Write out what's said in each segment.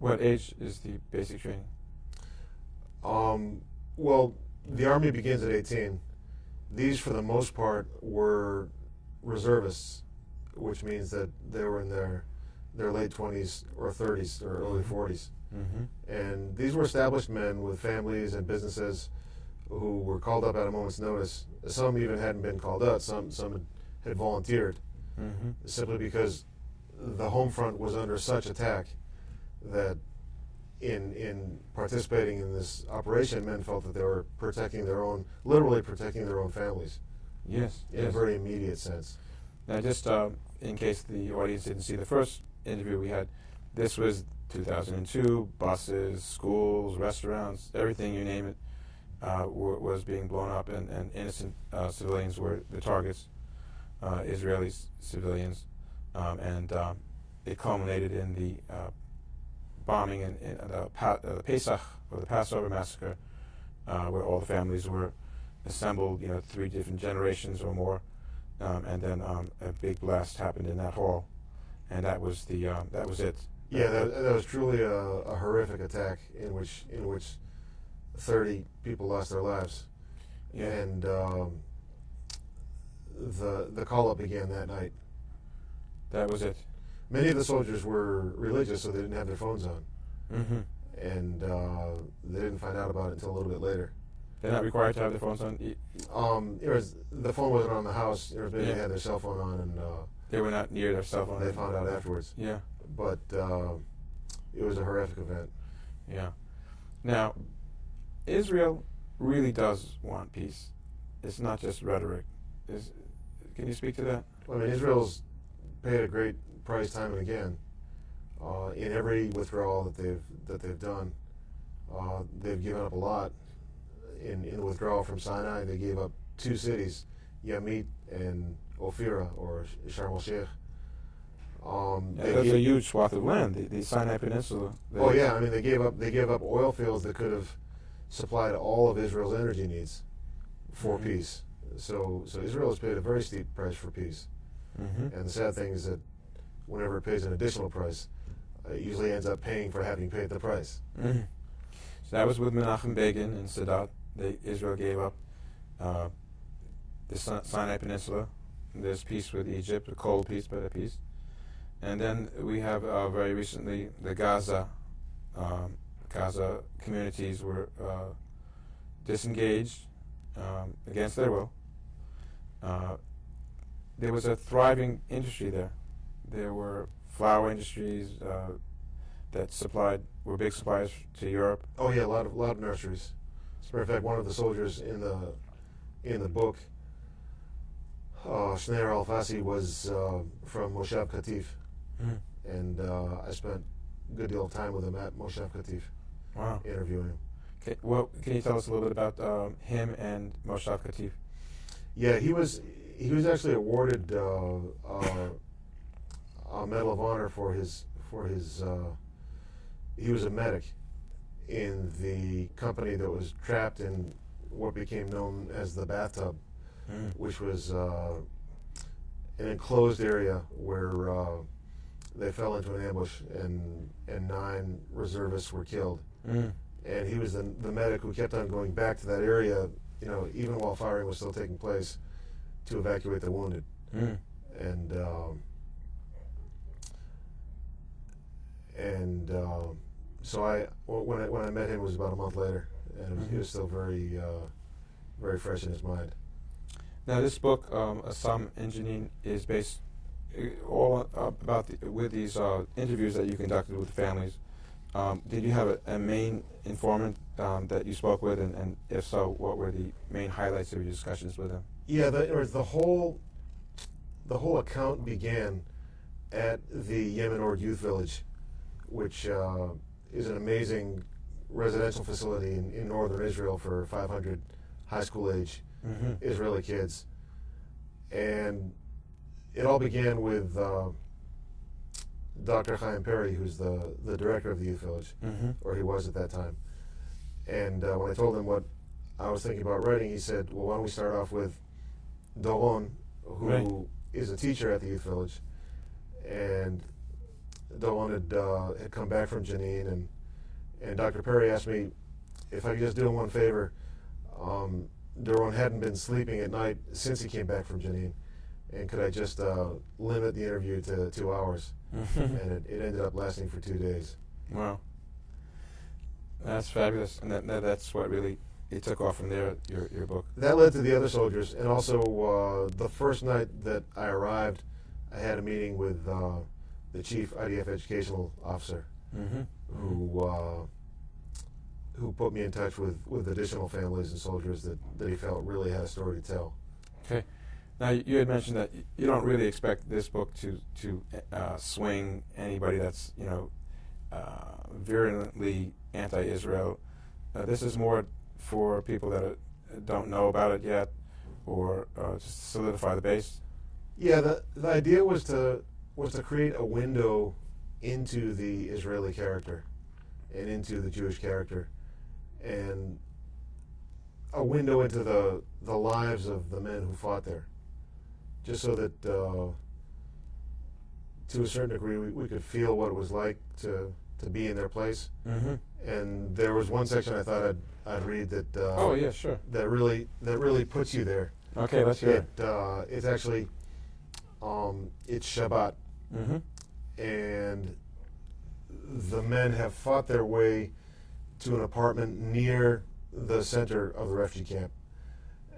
What age is the basic training? Well, the Army begins at 18. These, for the most part, were reservists, which means that they were in their late 20s or 30s or early 40s. Mm-hmm. And these were established men with families and businesses who were called up at a moment's notice. Some even hadn't been called up. Some had volunteered, Mm-hmm. simply because the home front was under such attack that in participating in this operation, men felt that they were literally protecting their own families Yes. in a very immediate sense. Now, just in case the audience didn't see the first interview we had, this was 2002. Buses, schools, restaurants, everything you name it was being blown up, and innocent civilians were the targets, Israeli civilians, and it culminated in the bombing in the Pesach, or the Passover massacre, where all the families were assembled, 3 different generations or more, and then a big blast happened in that hall, and that was it. Yeah, that was truly a horrific attack in which 30 people lost their lives, Yeah. and the call-up began that night. That was it. Many of the soldiers were religious, so they didn't have their phones on, Mm-hmm. and they didn't find out about it until a little bit later. They're not required to have their phones on. The phone wasn't on the house. Maybe Yeah. they had their cell phone on, and They were not near their cell phone. they found out afterwards. Yeah. But it was a horrific event. Yeah. Now, Israel really does want peace. It's not just rhetoric. Can you speak to that? I mean, Israel's paid a great price time and again in every withdrawal that they've done. They've given up a lot. In the withdrawal from Sinai, they gave up 2 cities, Yamit and Ophira, or Sharm el-Sheikh. That's a huge swath of land, the Sinai Peninsula. I mean, they gave up oil fields that could have supplied all of Israel's energy needs for Mhm. peace. So Israel has paid a very steep price for peace. Mm-hmm. And the sad thing is that whenever it pays an additional price, it usually ends up paying for having paid the price. Mm-hmm. So that was with Menachem Begin and Sadat. Israel gave up the Sinai Peninsula. There's peace with Egypt, a cold peace, but a peace. And then we have very recently the Gaza communities were disengaged against their will. There was a thriving industry there. There were flower industries that were big suppliers to Europe. Oh yeah, a lot of nurseries. As a matter of fact, one of the soldiers in the book, Shneir Al-Fasi, was from Moshav Katif, Mm. and I spent a good deal of time with him at Moshav Katif, Wow. interviewing him. Okay, well, can you tell us a little bit about him and Moshav Katif? Yeah, he was actually awarded a Medal of Honor for his he was a medic in the company that was trapped in what became known as the bathtub, which was an enclosed area where they fell into an ambush and 9 reservists were killed. Mm. And he was the medic who kept on going back to that area, even while firing was still taking place, to evacuate the wounded. Mm. So when I met him, it was about a month later, and he was still very very fresh in his mind. Now, this book, Assam and Jenin, is based all about with these interviews that you conducted with families. Did you have a main informant that you spoke with, and if so, what were the main highlights of your discussions with them? Yeah, the whole account began at the Yemen Ord Youth Village, which is an amazing residential facility in northern Israel for 500 high school age Israeli kids. And it all began with Dr. Chaim Perry, who's the director of the youth village, or he was at that time. And when I told him what I was thinking about writing, he said, well, why don't we start off with Doron, who is a teacher at the youth village, and Doron had come back from Jenin, and Dr. Perry asked me if I could just do him one favor. Doron hadn't been sleeping at night since he came back from Jenin, and could I just limit the interview to 2 hours? And it ended up lasting for 2 days. Wow. That's fabulous. And that's what really, it took off from there, your book. That led to the other soldiers, and also the first night that I arrived, I had a meeting with the chief IDF educational officer, who put me in touch with additional families and soldiers that he felt really had a story to tell. Okay. Now, you had mentioned that you don't really expect this book to swing anybody that's, virulently anti-Israel. This is more for people that don't know about it yet, or just solidify the base. Yeah, the idea was to create a window into the Israeli character and into the Jewish character, and a window into the lives of the men who fought there, just so that to a certain degree we could feel what it was like to be in their place. And there was one section I thought I'd read that oh yeah, sure, that really puts you there. Okay, let's hear it. It's actually it's Shabbat, and the men have fought their way to an apartment near the center of the refugee camp,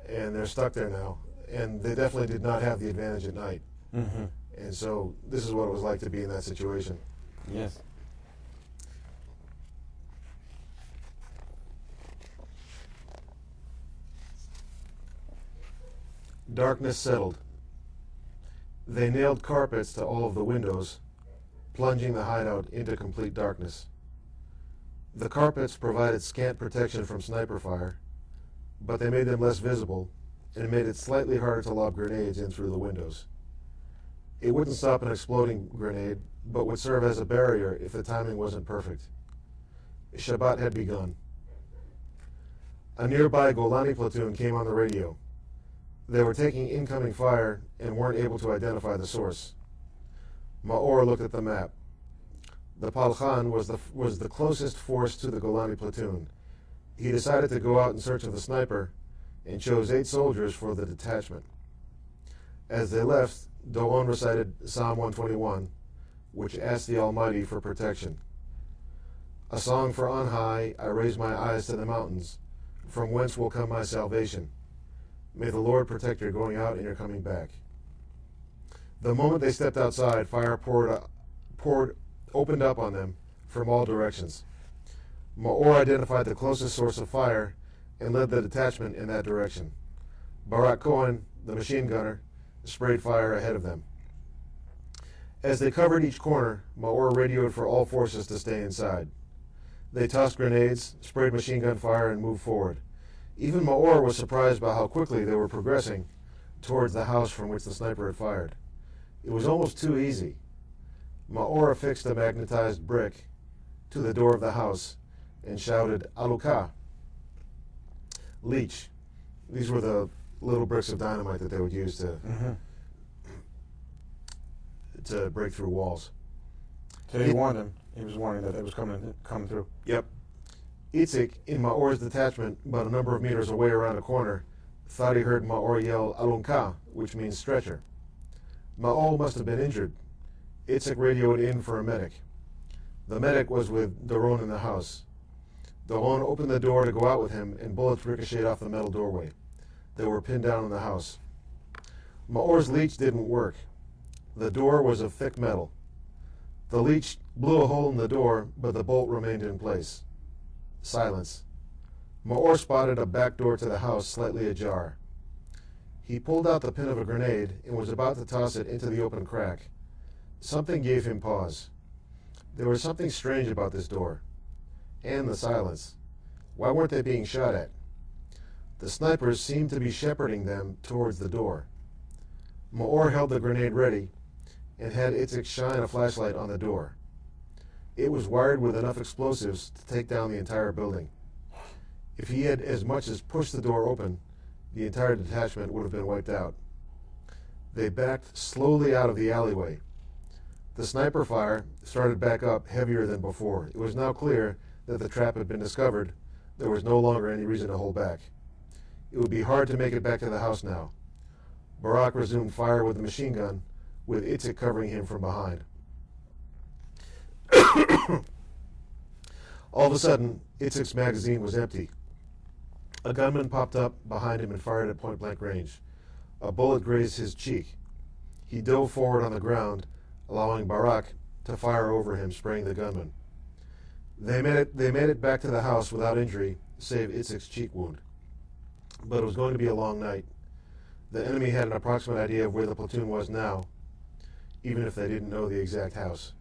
and they're stuck there now, and they definitely did not have the advantage at night. And so this is what it was like to be in that situation. Yes. Darkness settled. They nailed carpets to all of the windows, plunging the hideout into complete darkness. The carpets provided scant protection from sniper fire, but they made them less visible and made it slightly harder to lob grenades in through the windows. It wouldn't stop an exploding grenade, but would serve as a barrier if the timing wasn't perfect. Shabbat had begun. A nearby Golani platoon came on the radio. They were taking incoming fire and weren't able to identify the source. Maor looked at the map. The Palchan was the closest force to the Golani platoon. He decided to go out in search of the sniper and chose 8 soldiers for the detachment. As they left, Doron recited Psalm 121, which asked the Almighty for protection. A song for on high, I raise my eyes to the mountains, from whence will come my salvation. May the Lord protect your going out and your coming back. The moment they stepped outside, fire opened up on them from all directions. Maor identified the closest source of fire and led the detachment in that direction. Barak Cohen, the machine gunner, sprayed fire ahead of them. As they covered each corner, Maor radioed for all forces to stay inside. They tossed grenades, sprayed machine gun fire, and moved forward. Even Maor was surprised by how quickly they were progressing towards the house from which the sniper had fired. It was almost too easy. Maor affixed a magnetized brick to the door of the house and shouted, Aluka, leech. These were the little bricks of dynamite that they would use to break through walls. So he warned him. He was warning that it was coming through. Yep. Itzik, in Maor's detachment, but a number of meters away around a corner, thought he heard Maor yell Alunka, which means stretcher. Maor must have been injured. Itzik radioed in for a medic. The medic was with Doron in the house. Doron opened the door to go out with him, and bullets ricocheted off the metal doorway. They were pinned down in the house. Maor's leech didn't work. The door was of thick metal. The leech blew a hole in the door, but the bolt remained in place. Silence. Maor spotted a back door to the house slightly ajar. He pulled out the pin of a grenade and was about to toss it into the open crack. Something gave him pause. There was something strange about this door. And the silence. Why weren't they being shot at? The snipers seemed to be shepherding them towards the door. Maor held the grenade ready and had Itzik shine a flashlight on the door. It was wired with enough explosives to take down the entire building. If he had as much as pushed the door open, the entire detachment would have been wiped out. They backed slowly out of the alleyway. The sniper fire started back up heavier than before. It was now clear that the trap had been discovered. There was no longer any reason to hold back. It would be hard to make it back to the house now. Barak resumed fire with the machine gun, with Itzik covering him from behind. All of a sudden, Itzik's magazine was empty. A gunman popped up behind him and fired at point-blank range. A bullet grazed his cheek. He dove forward on the ground, allowing Barak to fire over him, spraying the gunman. They made it back to the house without injury, save Itzik's cheek wound. But it was going to be a long night. The enemy had an approximate idea of where the platoon was now, even if they didn't know the exact house.